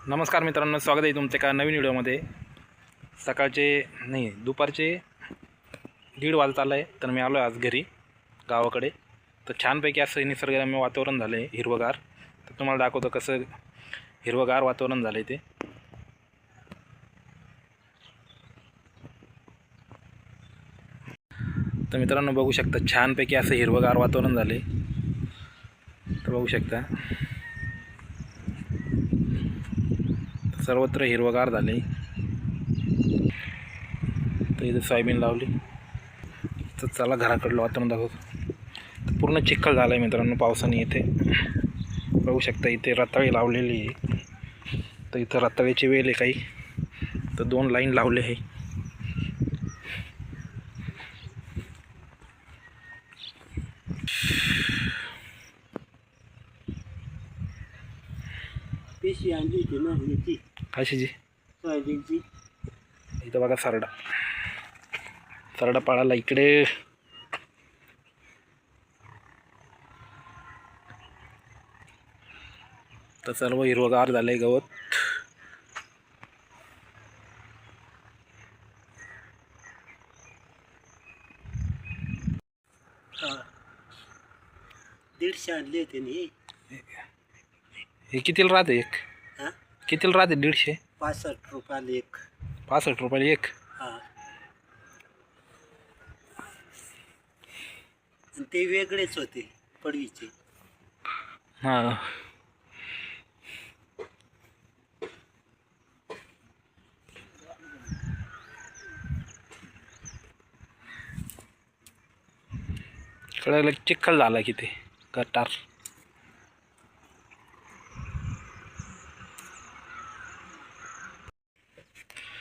नमस्कार मित्रांनो, स्वागत आहे तुमच्या एका नवीन व्हिडिओमध्ये। दुपारचे 1:30 वाजता आलं आहे, तर मी आलो आज घरी गावाकडे। तर छानपैकी असं निसर्गरम्य वातावरण झालं आहे, हिरवगार। तर तुम्हाला दाखवतो कसं हिरवगार वातावरण झालं आहे ते। तर मित्रांनो बघू शकता, छानपैकी असं हिरवगार वातावरण झालं आहे। तर बघू शकता सर्वत्र हिरवगार झाले। तर इथे सोयाबीन लावली। तर चला घराकडलं वातावरण दाखवतो। तर पूर्ण चिखल झाला आहे मित्रांनो पावसाने। इथे बघू शकता, इथे रताळी लावलेली आहे। तर इथं रताळीची वेल आहे काही, तर 2 लाईन लावले आहे। पेशी आणली होती ना याची कशाची? सोयाबीनची। इथं बघा सरडा पाळाला इकडे। तर सर्व हिरवगार झाले गवत। हा 150 आणले होते नी। हे कितीला राहते एक? हा कितीला राहते? 150? 65 रुपयाला एक। 65 रुपयाला एक? हा आणि ते वेगळेच होते पडवीचे। हां, कळलं चिखल झाला की ते गटार।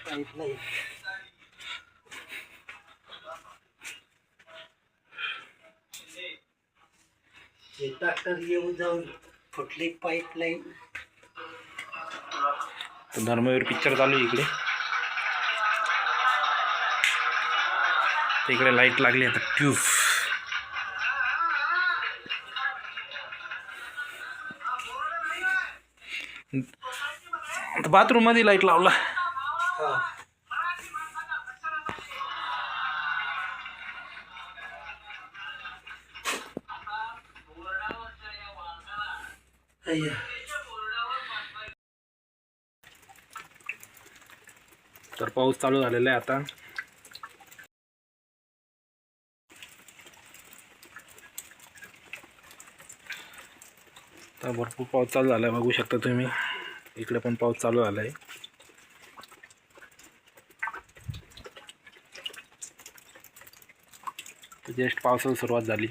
पाईपलाईन हे ट्रॅक्टर येऊन जाऊन फुटली पाईपलाईन। तर धर्मवीर पिक्चर चालू आहे इकडे। तर इकडे लाईट लागली आता ट्यूब। बाथरूम मध्ये लाईट लावला। हा अय्या तर पाऊस चालू झालेला आहे आता। तर भरपूर पाऊस चालू झाला आहे, बघू शकता तुम्ही। इकडे पण पाऊस चालू झाला आहे। तर जस्ट पावसाला सुरुवात झाली।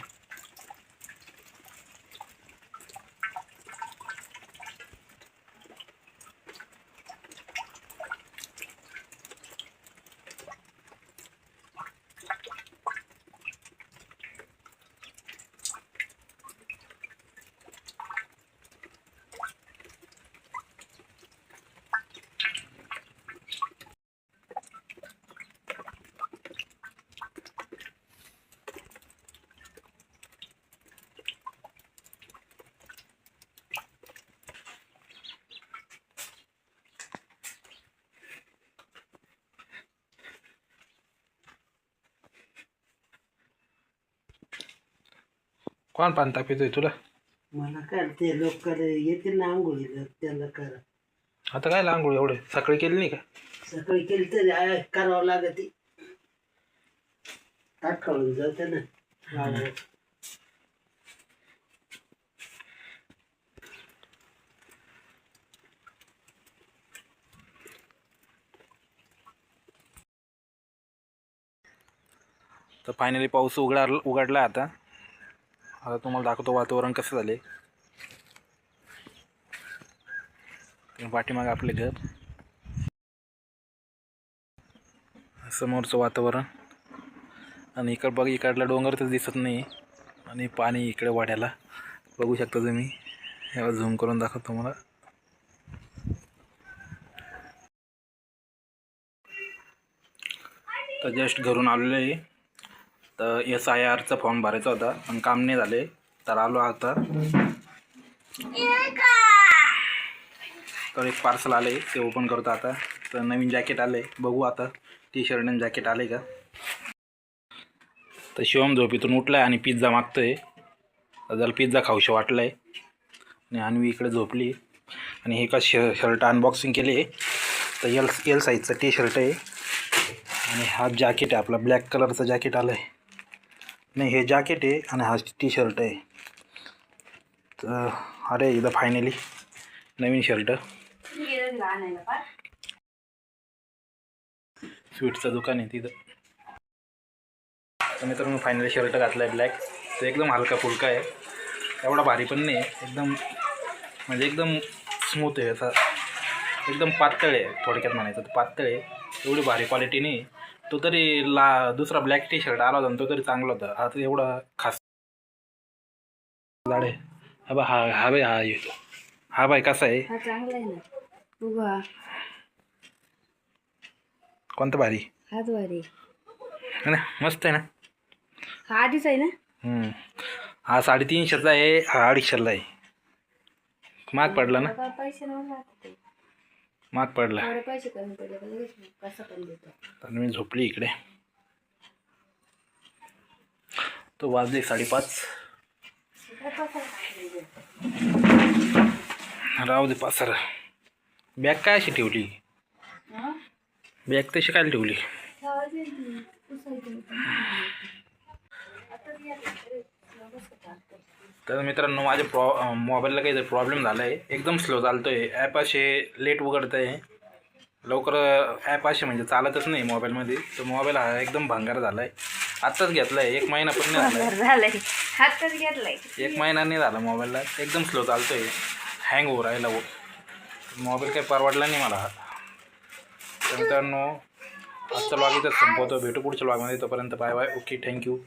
कोण पाणी तापितोय तुला? मला काय ते लोक येतील ना आंघोळीला, त्याला करा। आता काय आंघोळ एवढे सकाळी केली नाही का? सकाळी केली तरी करावं लागते। ताट खाऊन जाते ना। तर फायनली पाऊस उघडला आता। आता तुम्हाला दाखवतो वातावरण कसं झाले। पाठीमागे आपले घर, समोरचं वातावरण, आणि इकडला डोंगर तर दिसत नाही, आणि पाणी इकडे वाड्याला बघू शकता तुम्ही। याला झूम करून दाखवतो तुम्हाला। तर जस्ट घरून आलेलो आहे। तर SIRचा फॉर्म भरायचा होता पण काम नाही झाले, तर आलो आता। तर एक पार्सल आलं आहे ते ओपन करतो आता. तर नवीन जॅकेट आलं आहे, बघू आता टी शर्ट आणि जॅकेट आलं आहे का. तर शिवम झोपेतून उठला आहे आणि पिझ्झा मागतो आहे. त्याला पिझ्झा खाऊशी वाटला आहे आणि अन्वी इकडे झोपली. आणि हे का शर्ट अनबॉक्सिंग केली आहे. तर एल साईजचं टी शर्ट आहे आणि हा जॅकेट आहे आपला, ब्लॅक कलरचं जॅकेट आलं आहे. नाही, हे जॅकेट आहे आणि हा टी शर्ट आहे. तर अरे इथं फायनली नवीन शर्ट. स्वीटचं दुकान आहे तिथं. तर मित्रांनो फायनली शर्ट घातला आहे ब्लॅक. तर एकदम हलका फुलका आहे, एवढा भारी पण नाही आहे. एकदम म्हणजे एकदम स्मूथ आहे, असा एकदम पातळ आहे. थोडक्यात म्हणायचं तर पातळ आहे, एवढी भारी क्वालिटी नाही. तो तरी दुसरा ब्लॅक टी शर्ट आला होता आणि तो तरी चांगला होता. हा तर एवढा खास झाड आहे. हा बा हा बाई हा येतो. हा बाई कसा आहे? हा चांगला आहे ना. उभा कोणता भारी? हाच वारी है ना, मस्त आहे ना. हा आधीच आहे ना. हा 350चा आहे, हा 250ला आहे. महाग पडला ना, आता पैसे नाही राहत ते. महाग पडला. थोडे पैसे कमी पडले तर लगेच कसं पण देतो. तर मी झोपली इकडे. तो वाजले 5:30. राहू दे पासर. बॅग काय अशी ठेवली? बॅग तशी काय ठेवली? तर मित्रांनो माझ्या मोबाईलला काही प्रॉब्लेम झाला आहे, एकदम स्लो चालतो आहे. ॲप असे लेट उघडत आहे, लवकर ॲप असे म्हणजे चालतच नाही मोबाईलमध्ये. तर मोबाईल हा एकदम भंगार झाला आहे. आत्ताच घेतला आहे, 1 महिना पण नाही झाला. हातच घेतलाय. 1 महिना नाही झाला मोबाईलला, एकदम स्लो चालतो आहे, हँग होऊ राहिला. मोबाईल काही परवडला नाही मला. तर मित्रांनो आजचा व्लॉग इथंच संपवतो. भेटू पुढच्या व्लॉगमध्ये. तोपर्यंत बाय बाय. Okay, thank you.